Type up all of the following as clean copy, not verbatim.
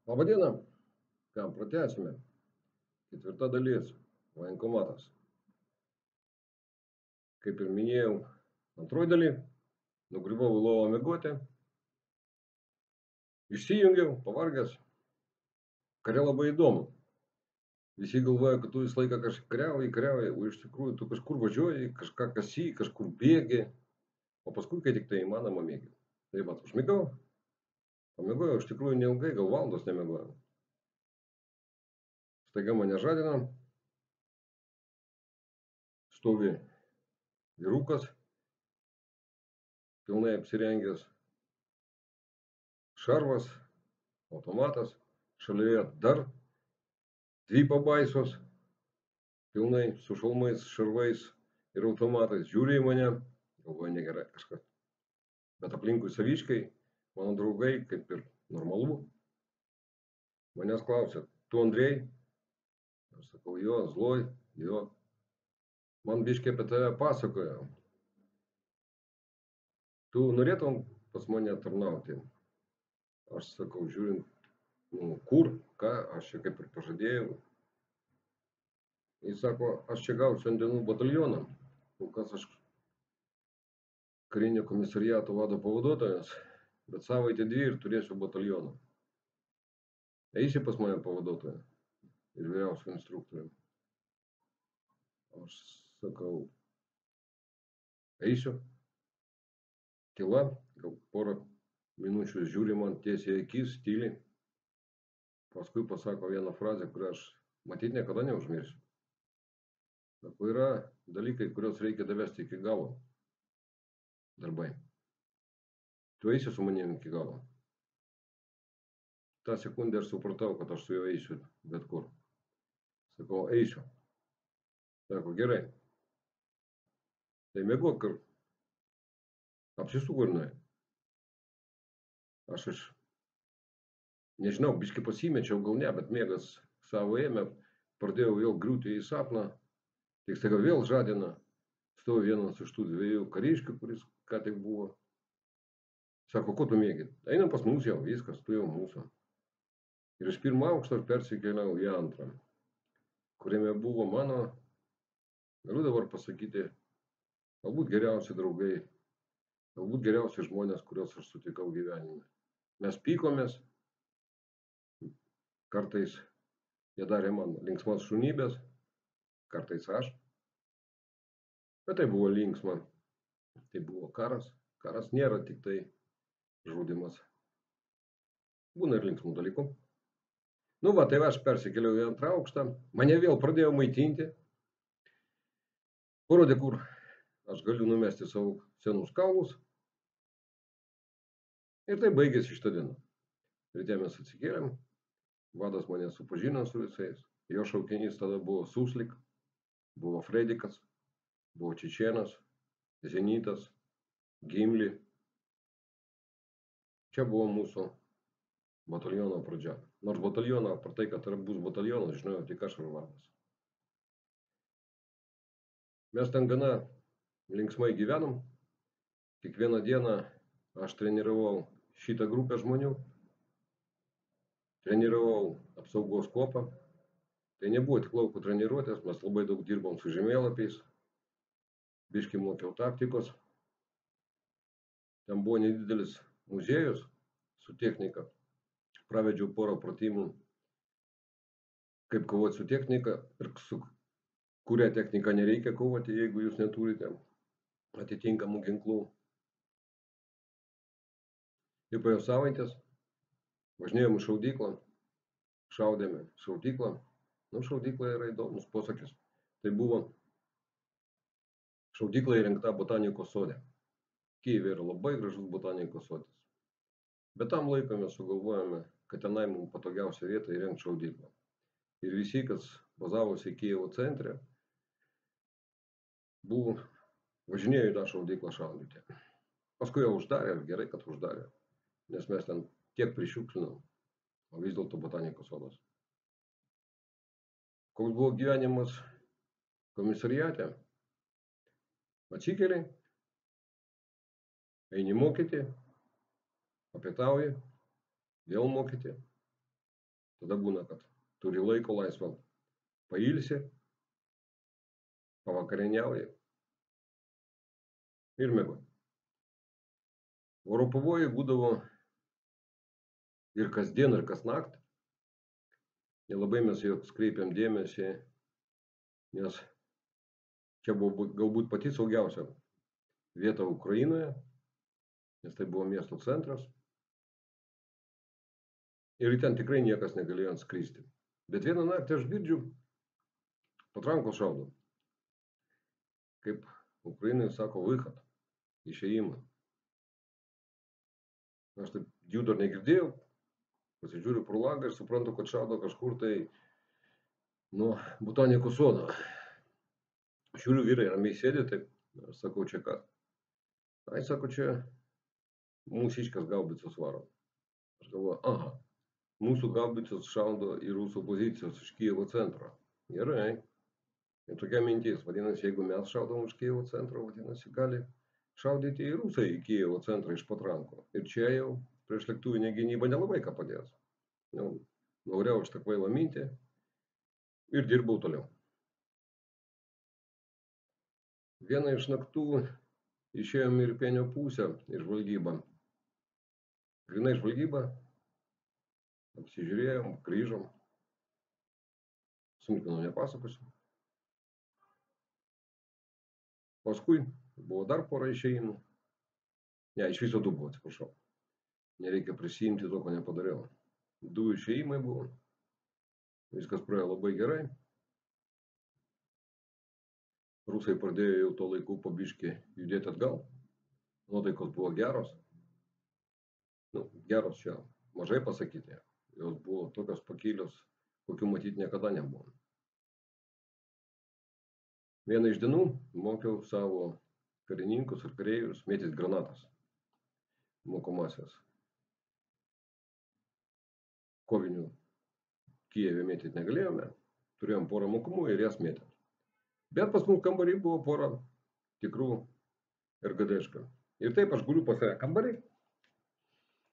Labadiena, ką pratęsime. Ketvirta dalis - vojenkomatas. Kaip ir minėjau, antroji daly, nugriuvau į lovą miegoti, išsijungiau, pavargęs, kare labai įdomu. Visi galvoja, kad tu visą laiką kažką kariauji, o iš tikrųjų tu kažkur važiuoji, kažką kasi, kažkur bėgi, o paskui, kai tik tai įmanoma, miegi. Tai vat, užmigau, pamiegojau, iš tikrųjų neilgai, gal valandos nemiegojau. Staiga mane žadina, stovi vyrukas, pilnai apsirengęs, šarvas, automatas, šalia dar dvi pabaisos, pilnai su šalmais, šarvais ir automatais, žiūri į mane, galvoja negerai kažkas. Bet aplinkui saviškai, mano draugai, kaip ir normalu, manęs klausia, tu Andrei? Aš sakau, jo, zloj, jo. Man biškį apie tave pasakoja. Tu norėtum pas mane tarnauti? Aš sakau, žiūrint, kur, ką, aš čia kaip ir pažadėjau. Jis sako, aš čia gausiu ant dienų batalioną, kol kas aš karinio komisariato vado pavaduotojas, bet savaitę dvi ir turėsiu batalioną. Eisi pas mane pavaduotoją ir vyriausiu instruktoriumi. Aš sakau, eisiu. Tyla, gal porą minučių žiūri man tiesiai į akis, tyliai. Paskui pasako vieną frazę, kurią aš matyt niekada neužmirsiu. Sako, yra dalykai, kuriuos reikia davesti iki galo. Darbai. Tu eisi su manimi iki galo. Ta sekundę aš supratau, kad aš su juo eisiu bet kur. Sakau, eisiu. Sako, gerai. Tai miegok ir apsisuk ir nuėjai. Aš nežinau, biškį pasimečiau, gal ne, bet miegas savo ėmė, pradėjau vėl griūti į sapną, tik staiga vėl žadina, stovi vienas iš tų dviejų kariškių, kuris ką tik buvo. Sako, ko tu miegi? Einam pas mus jau, viskas, tu jau mūsų. Ir iš pirmo aukšto persikėliau į antrą, kuriame buvo mano, galiu dabar pasakyti, galbūt geriausi draugai, galbūt geriausi žmonės, kuriuos aš sutikau gyvenime. Mes pykomės, kartais jie darė man linksmas šunybės, kartais aš. Bet tai buvo linksma, tai buvo karas. Karas nėra tik tai žudymas. Būna ir linksmų dalykų. Nu va, tai aš persikėliau į antrą aukštą, mane vėl pradėjo maitinti. Parodė, kur aš galiu numesti savo senus kaulus. Ir tai baigėsi šitą dieną. Ryte mes atsikėlėm, vadas mane supažino su visais. Jo šaukinys tada buvo Suslik, buvo Fredikas, buvo Čečėnas, Zenitas, Gimli. Čia buvo mūsų bataliono pradžia. Nors batalioną, per tai, kad bus batalionas, žinojau tik aš ir vadas. Mes ten gana linksmai gyvenom. Kiekvieną dieną aš treniravau šitą grupę žmonių. Treniravau apsaugos kuopą. Tai nebuvo tik lauko treniruotės, mes labai daug dirbom su žemėlapiais. Biškį mokiau taktikos. Ten buvo nedidelis muziejus su technika. Pravedžiau porą pratimų, kaip kovoti su technika ir su kuria technika nereikia kovoti, jeigu jūs neturite atitinkamų ginklų. Ir po savaitės važinėjom į šaudyklą, šaudėme šaudyklą. Nu, šaudykla yra įdomus posakis. Tai buvo šaudykla įrengta botanikos sode. Kijeve yra labai gražus botanikos sodas. Bet tam laiką mes sugalvojame, kad tenai mums patogiausia vieta įrengti šaudyklą. Ir visi, kas bazavosi Kijevo centre, buvo važinėjo į tą šaudyklą šaudyti. Paskui jau uždarė, gerai, kad uždarė, nes mes ten tiek prišiukšlinom, o vis dėlto botanikos sodas. Koks buvo gyvenimas komisariate? Atsikeli, eini mokyti, papietauji, vėl mokyti, Tada būna, kad turi laiko laisvo, pailsi, pavakarieniauji ir miegoji. Oro pavojai būdavo ir kasdien, ir kasnakt. Nelabai mes juos kreipiam dėmesį, nes čia buvo galbūt pati saugiausia vieta Ukrainoje, nes tai buvo miesto centras. Ir ten tikrai niekas negalėjo atskristi. Bet vieną naktį aš girdžiu, patrankos šaudo. Kaip Ukrainai sako, vychat, išėjimą. Aš taip jų dar negirdėjau, pasižiūriu pro langą ir suprantu, kad šaudo kažkur tai nuo botanikos sodo. Žiūriu, vyrai ramiai sėdi, taip, aš sakau, čia ką? Ai, sako, čia mūsiškas gaubicas varo. Aš galvoju, aha, mūsų gaubicas šaudo į rusų pozicijos iš Kijevo centro. Gerai. Ir tokia mintis, vadinasi, jeigu mes šaudom iš Kijevo centro, vadinasi, gali šaudyti į rusai į Kijevo centrą iš patranko. Ir čia jau prieš lėktuvinę gynybą nelabai ką padės. Nauriau aš tą kvailą mintį ir dirbau toliau. Vieną iš naktų išėjom į Irpėnio pusę į žvalgybą. Grinai žvalgybą, apsižiūrėjom, grįžom. Smulkmenų nepasakosiu. Paskui buvo dar pora išėjimų. Ne, iš viso 2 buvo, atsiprašau. Nereikia prisijimti to, ko nepadariau. 2 išėjimai buvo. Viskas praėjo labai gerai. Rusai pradėjo jau to laiku po biškį judėti atgal. Nuotaikos buvo geros. Geros čia mažai pasakyti. Jos buvo tokios pakilios, kokių matyti niekada nebuvo. Vieną iš dienų mokiau savo karininkus ir kareivius mėtyti granatas. Mokomasias. Kovinių Kijeve mėtyti negalėjome. Turėjom porą mokomų ir jas mėtėm. Bet pas mus kambarį buvo pora tikrų RGD-škų. Ir taip aš guliu pas save kambarį,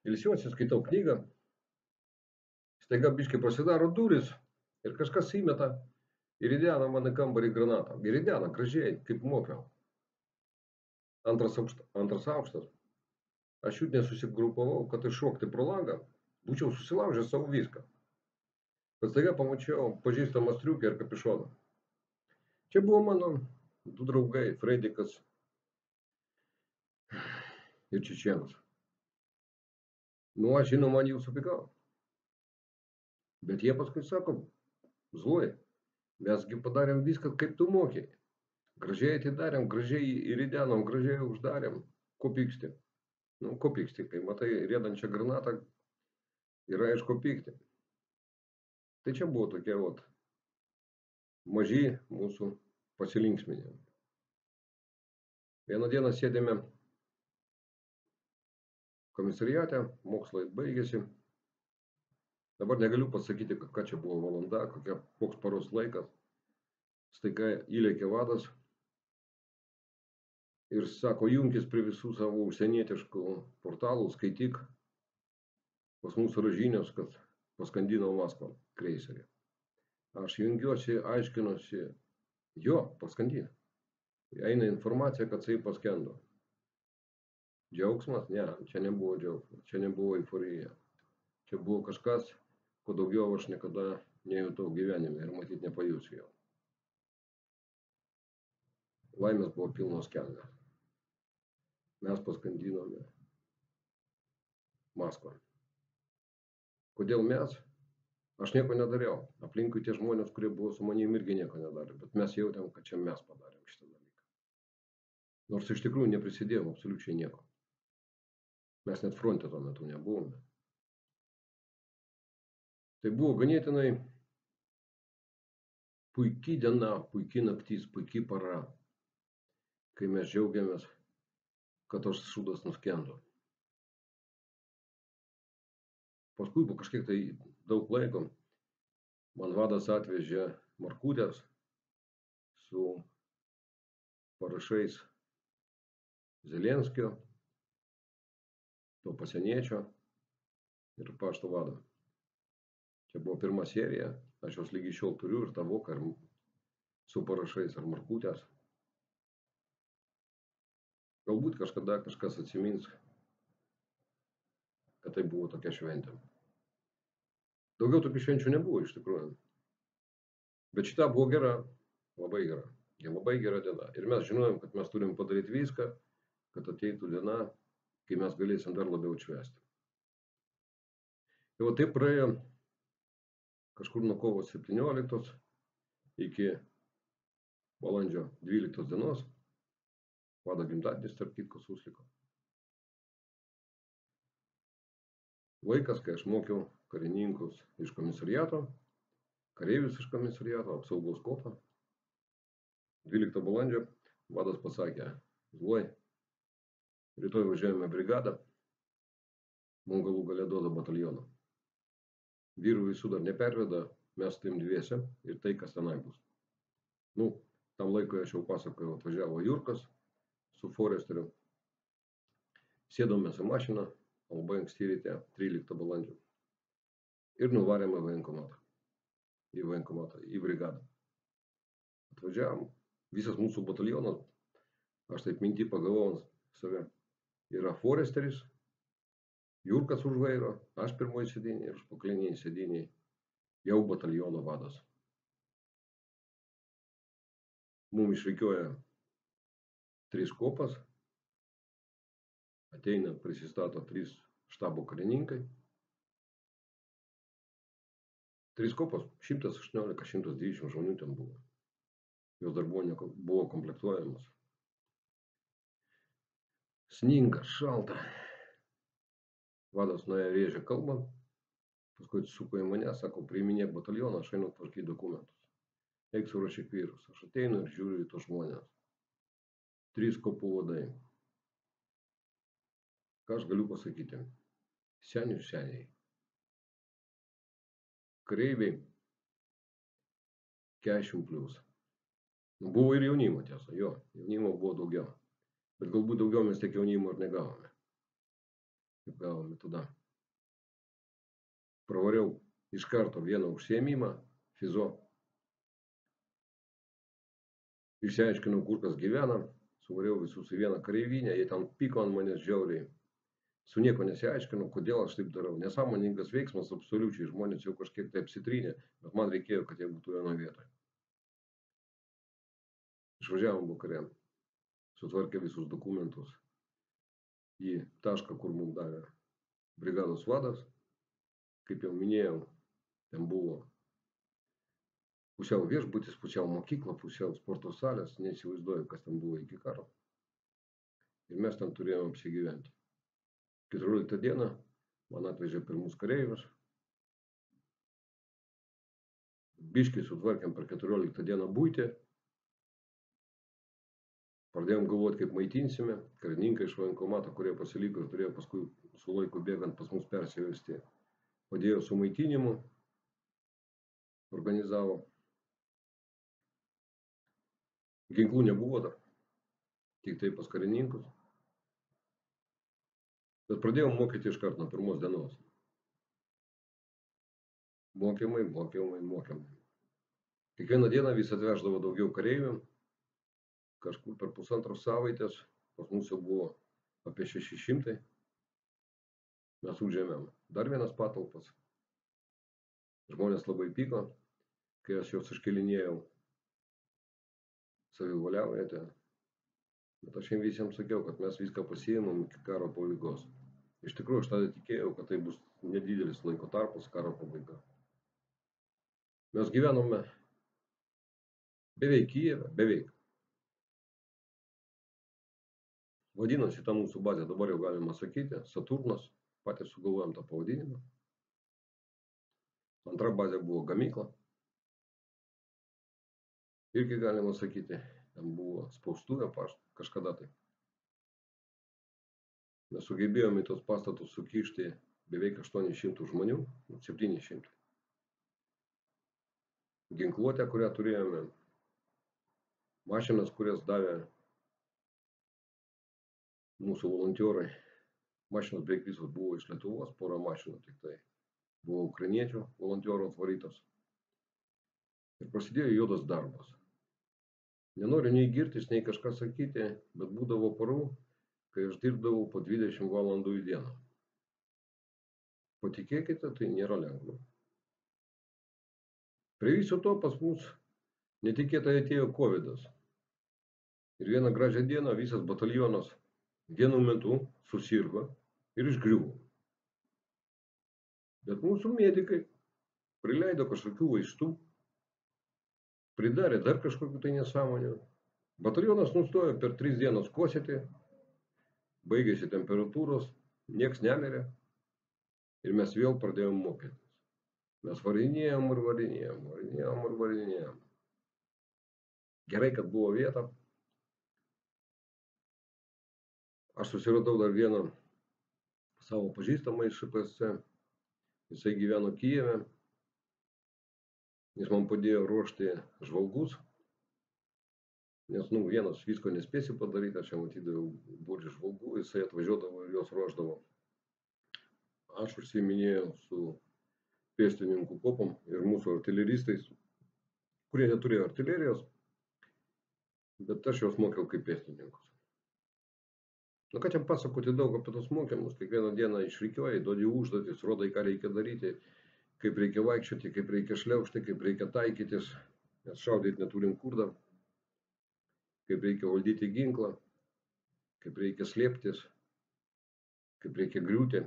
ilsiuosi, skaitau knygą, staiga biškai prasidaro durys ir kažkas įmeta ir įdena man į kambarį granatą. Ir įdena gražiai, kaip mokiau. Antras aukštas. Aš jų nesusigrupavau, kad iššokti pro langą, būčiau susilaužęs savo viską. Bet staiga pamačiau pažįstamą striukę ir kapišoną. Čia buvo mano 2 draugai, Fredikas ir Čečėnas. Aš žinoma, man jau supykau. Bet jie paskui sako, Zloj, mesgi padarėm viską, kaip tu mokėjai. Gražiai atidarėm, gražiai ir įdenom, gražiai uždarėm. Ko pyksti? Ko pyksti, kai matai rėdančią granatą, yra iš ko pykti. Tai čia buvo tokie maži mūsų pasilinksminimai. Vieną dieną sėdėme komisariate, mokslai baigėsi. Dabar negaliu pasakyti, ką čia buvo valanda, koks paros laikas. Staiga įlėkė vadas ir sako, junkis prie visų savo užsienietiškų portalų, skaityk. Pas mūsų yra žinios, kad paskandino Maskvą kreiserį. Aš jungiuosi, aiškinuosi, jo, paskandino. Eina informacija, kad jisai paskendo. Džiaugsmas? Ne, čia nebuvo džiaugsmas, čia nebuvo euforija. Čia buvo kažkas, ko daugiau aš niekada nejutau gyvenime ir matyt nepajusiu jau. Laimės buvo pilnos kelnes. Mes paskandinome Maskvą. Kodėl mes? Aš nieko nedariau. Aplinkui tie žmonės, kurie buvo su manim, irgi nieko nedarė. Bet mes jautėm, kad čia mes padarėm šitą dalyką. Nors iš tikrųjų neprisidėjom absoliučiai nieko. Mes net fronte tuo metu nebuvome. Tai buvo ganėtinai puikiai diena, puikiai naktis, puikiai para, kai mes džiaugiamės, kad tos šūdas nuskendo. Paskui po kažkiek tai daug laiko man vadas atvežė markutės su parašais Zelenskio, to pasieniečio ir pašto vado. Čia buvo pirma serija, aš jos lygi šiol turiu ir tą voką, ir su parašais ar markutės. Galbūt kažkada kažkas atsimins, kad tai buvo tokia šventė. Daugiau tokių švenčių nebuvo iš tikrųjų. Bet šita buvo gera, labai gera. Labai gera diena. Ir mes žinojom, kad mes turim padaryti viską, kad ateitų diena, kai mes galėsim dar labiau atšvęsti. Ir va taip praėjo kažkur nuo kovo 17 iki balandžio 12 dienos. Vado gimtadienis, tarp kitko, susliko. Laikas, kai aš mokiau karininkus iš komisariato, kareivius iš komisariato, apsaugos kopą. 12 balandžio vadas pasakė: Zloj, rytoj važiuojame brigadą, mums galų gale duoda batalioną. Vyrų visų dar neperveda, mes tim dviese ir tai, kas tenai bus. Tam laikui aš jau pasakojau, atvažiavo Jurkas su Foresteriu. Sėdomės į mašiną, labai anksti ryte, 13 balandžio. Ir nuvarėme į vojenkomatą, į brigadą. Atvažiavom, visas mūsų batalionas, aš taip mintį pagavau save, yra Foresteris, Jurkas už vairo, aš pirmoji sėdynė ir užpakaliniai sėdynė jau bataliono vadas. Mums išrikiuoja 3 kopas, ateina, prisistato 3 štabo karininkai. 3 kopas, 118-120 žmonių ten buvo. Jos dar buvo komplektuojamos. Sninga, šalta. Vadas nuėjo rėžė kalbą, paskui atsisuko į mane, sako, priiminėk batalioną, aš einu tvarkyti dokumentus. Eik surašyk vyrus. Aš ateinu ir žiūriu į tos žmonės. 3 kopų vadai. Ką aš galiu pasakyti? Seniai. Kareiviai 40+. Buvo ir jaunimo, tiesa, jaunimo buvo daugiau. Bet galbūt daugiau mes tiek jaunimo ir negavome. Kaip gavome tada. Pravariau iš karto vieną užsiėmimą, fizo. Išsiaiškinau, kur kas gyvena, suvariau visus į vieną kareivinę, jie ten pyko ant manęs žiauriai. Su nieko nesiaiškinau, kodėl aš taip darau. Nesąmoningas veiksmas, absoliučiai, žmonės jau kažkiek taip apsitrynė, bet man reikėjo, kad jie būtų vienoje vietoje. Išvažiavom vakare, sutvarkė visus dokumentus į tašką, kur mums davė brigados vadas. Kaip jau minėjau, ten buvo pusiau viešbutis, pusiau mokykla, pusiau sporto salės, neįsivaizduoju, kas ten buvo iki karo. Ir mes ten turėjome apsigyventi. 14 dieną man atvežė pirmus kareivius. Biškai sutvarkėm per 14 dieną buitį. Pradėjom galvoti, kaip maitinsime. Karininkai iš vojenkomato, kurie pasiliko ir turėjo paskui su laiku bėgant pas mus persivesti, padėjo su maitinimu, organizavo. Ginklų nebuvo dar, tik tai pas karininkus. Bet pradėjom mokyti iš karto nuo pirmos dienos. Mokymai. Kiekvieną dieną vis atveždavo daugiau kareivių. Kažkur per pusantros savaitės, pas mus jau buvo apie 600. Mes užėmėm dar vienas patalpas. Žmonės labai pyko, kai aš juos iškelinėjau savivaliavote. Bet aš jiems visiems sakiau, kad mes viską pasiėmėm iki karo pabaigos. Iš tikrųjų, aš tada tikėjau, kad tai bus nedidelis laiko tarpas, karo pabaiga. Mes gyvenome beveik Kijeve, beveik. Vadinasi, ta mūsų bazė, dabar jau galima sakyti, Saturnas, patys sugalvojom tą pavadinimą. Antra bazė buvo gamykla. Irgi galima sakyti, ten buvo spaustuvė kažkada tai. Mes sugebėjome į tos pastatus sukišti beveik 800 žmonių, 700. Ginkluotę, kurią turėjome, mašinas, kurias davė mūsų volonterai. Mašinos beveik visos buvo iš Lietuvos, porą mašinų tik tai buvo ukrainiečių volontiorų atvarytas. Ir prasidėjo juodas darbas. Nenoriu nei girtis, nei kažką sakyti, bet būdavo parų, kai aš dirbdavau po 20 valandų į dieną. Patikėkite, tai nėra lengva. Prie viso to pas mus netikėtai atėjo covidas. Ir vieną gražią dieną visas batalionas vienu metu susirgo ir išgriuvo. Bet mūsų medikai prileido kažkokių vaistų, pridarė dar kažkokių tai nesąmonių. Batalionas nustojo per 3 dienas kosėti, baigėsi temperatūros, nieks nemirė ir mes vėl pradėjom mokytis. Mes varinėjom ir varinėjom, varinėjom ir varinėjom. Gerai, kad buvo vieta. Aš susiradau dar vieną savo pažįstamą iš ŠPSC. Jisai gyveno Kijeve. Jis man padėjo ruošti žvalgus. Nes, vienas visko nespėsi padaryti, aš jam matydavau būrį žvalgų, jisai atvažiuodavo ir juos ruošdavo. Aš užsiiminėjau su pėstininkų kopom ir mūsų artileristais, kurie neturėjo artilerijos, bet aš juos mokiau kaip pėstininkus. Ką čia pasakoti daug apie tos mokymus, kiekvieną dieną išrikiuoji, duodi užduotis, rodai, ką reikia daryti, kaip reikia vaikščioti, kaip reikia šliaužti, kaip reikia taikytis, nes šaudyti neturim kur dar, kaip reikia valdyti ginklą, kaip reikia slėptis, kaip reikia griūti,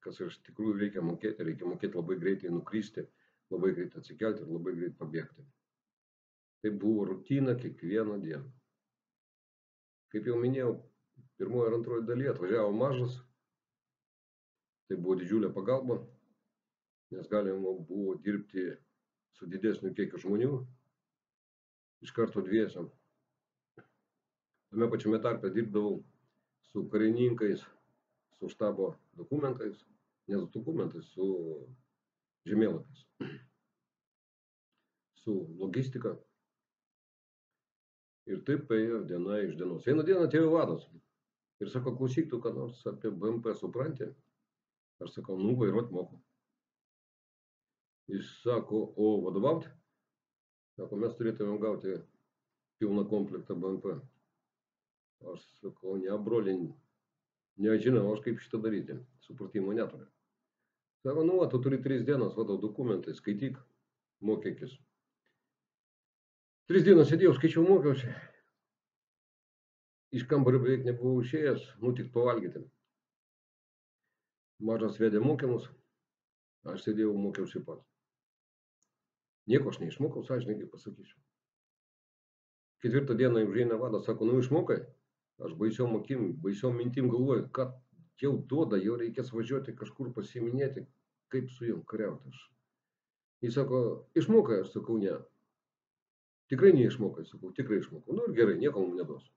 kas iš tikrųjų reikia mokėti labai greitai nukristi, labai greitai atsikelti ir labai greitai pabėgti. Tai buvo rutina kiekvieną dieną. Kaip jau minėjau, pirmoje ir antroje dalyje atvažiavo mažas, tai buvo didžiulė pagalba, nes galima buvo dirbti su didesniu kiekiu žmonių, iš karto dviesiam. Tame pačiame tarpe dirbdavau su karininkais, su štabo dokumentais, ne su dokumentais, su žemėlapiais, su logistika. Ir taip ėjo diena iš dienos. Vieną dieną atėjo vadas. Ir sako, klausyk, tu ką nors apie BMP supranti? Aš sakau, vairuot moku. Jis sako, o vadovauti? Sako, mes turėtumėm gauti pilną komplektą BMP. Aš sakau, ne, broli, nežinau, aš kaip šitą daryti. Supratimo neturiu. Sako, tu turi 3 dienas, tau dokumentai, skaityk, mokykis. 3 dienas sėdėjau, skaičiau, mokiausi. Iš kambario beveik nebuvau išėjęs, tik pavalgyti. Mažas vedė mokymus, aš sėdėjau, mokiausi pats. Nieko aš neišmokau, sąžininkai pasakysiu. 4 dieną užeina vadas, sako, išmokai? Aš baisiom mintim galvoju, kad jau duoda, jau reikės važiuoti kažkur pasiminėti, kaip su jom kariauti. Jis sako, išmokai? Aš sakau, ne. Tikrai neišmokai, sakau, tikrai išmokau. Ir gerai, nieko mums neduos.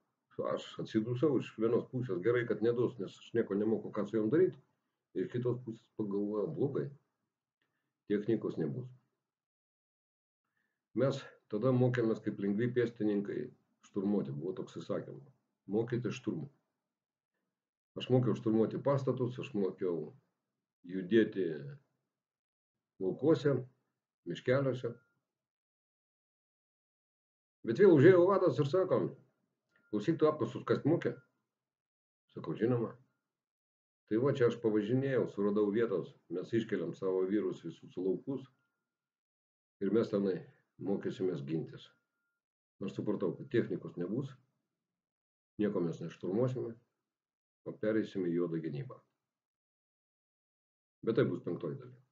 Aš atsidusau iš vienos pusės, gerai, kad neduos, nes aš nieko nemoku, ką su jom daryti. Ir kitos pusės pagalvoju, blogai, technikos nebus. Mes tada mokėmės kaip lengvi pėstininkai šturmuoti, buvo toks įsakymas. Mokyti šturmų. Aš mokiau šturmuoti pastatus, aš mokiau judėti laukuose, miškeliuose. Bet vėl užėjo vadas ir sako, klausyk, tu apkasus kast mokė? Sakau, žinoma. Tai va, čia aš pavažinėjau, suradau vietos, mes iškeliam savo vyrus visus laukus ir mes tenai mokysimės gintis. Aš supratau, kad technikos nebus, nieko mes nešturmuosime, o pereisime į juodą gynybą. Bet tai bus 5. dalis.